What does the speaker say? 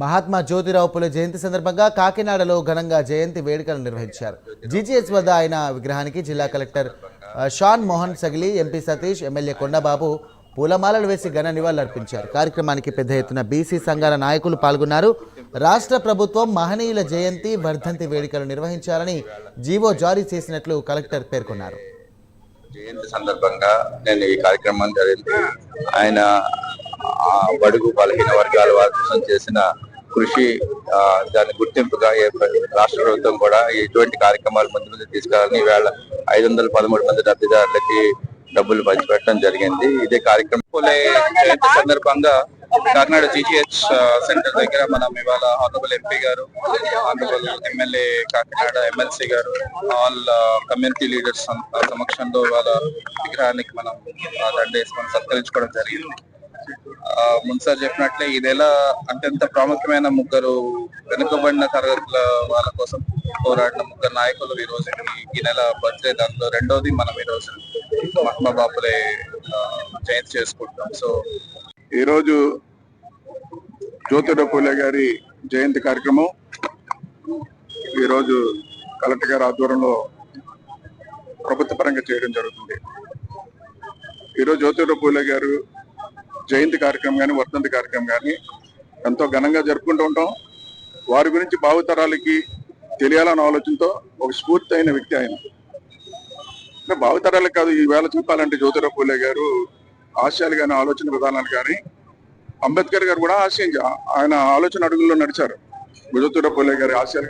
మహాత్మా జ్యోతిరావు పులే జయంతి సందర్భంగా కాకినాడలో ఘనంగా జయంతి వేడుకలు నిర్వహించారు. జీజీహెచ్ వద్ద ఆయన విగ్రహానికి జిల్లా collector Shan Mohan Sagili, MP Satish, MLA Kondababu పూలమాలలు వేసి ఘన నివాళులర్పించారు. కార్యక్రమానికి పెద్ద ఎత్తున బీసీ సంఘాల నాయకులు పాల్గొన్నారు. రాష్ట్ర ప్రభుత్వం మహనీయుల జయంతి, వర్ధంతి వేడుకలు నిర్వహించాలని జీవో జారీ చేసినట్లు కలెక్టర్ పేర్కొన్నారు. జయంతి సందర్భంగా నేను ఈ కార్యక్రమం జరిగింది. ఆయన బడుగు బలహీన వర్గాల వారి కోసం చేసిన కృషి, దాని గుర్తింపుగా రాష్ట్ర ప్రభుత్వం కూడా ఇటువంటి కార్యక్రమాలు ముందు తీసుకురావాలని ఈవేళ 513 మంది లబ్ధిదారులకి డబ్బులు పంచిపెట్టడం జరిగింది. ఇదే కార్యక్రమం జయంతి సందర్భంగా కాకినాడ జీజీహెచ్ సెంటర్ దగ్గర మనం ఇవాళ హానరబుల్ ఎంపీ గారు, హానరబుల్ ఎమ్మెల్యే కాకినాడ ఎమ్మెల్సీ గారు, ఆల్ కమ్యూనిటీ లీడర్స్ సమక్షంలో ఇవాళ విగ్రహానికి మనం దండేసుకొని సత్కరించుకోవడం జరిగింది. ముందుసారి చెప్పినట్లే ఈ నెల అత్యంత ప్రాముఖ్యమైన ముగ్గురు వెనుకబడిన తరగతుల వాళ్ళ కోసం పోరాడిన ముగ్గురు నాయకులు ఈ రోజు ఈ నెల బర్త్డే. దాంట్లో రెండోది మనం ఈ రోజు మహాత్మా బాపులే జయంతి చేసుకుంటాం. సో ఈ రోజు జ్యోతిరావు పూలే గారి జయంతి కార్యక్రమం ఈరోజు కలెక్టర్ గారి ఆధ్వర్యంలో ప్రభుత్వ పరంగా చేయడం జరుగుతుంది. ఈరోజు జ్యోతిరావు పూలే గారు జయంతి కార్యక్రమం కానీ, వర్ధంతి కార్యక్రమం కానీ ఎంతో ఘనంగా జరుపుకుంటూ ఉంటాం. వారి గురించి భావితరాలకి తెలియాలన్న ఆలోచనతో ఒక స్ఫూర్తి అయిన వ్యక్తి ఆయన. భావితరాలకు కాదు, ఈవేళ చెప్పాలంటే జ్యోతిరావు పూలే గారు ఆశయాలు కానీ, ఆలోచన విధానాలు కానీ, అంబేద్కర్ గారు కూడా ఆయన ఆలోచన అడుగుల్లో నడిచారు. జ్యోతిరావు పూలే గారి ఆశయాలు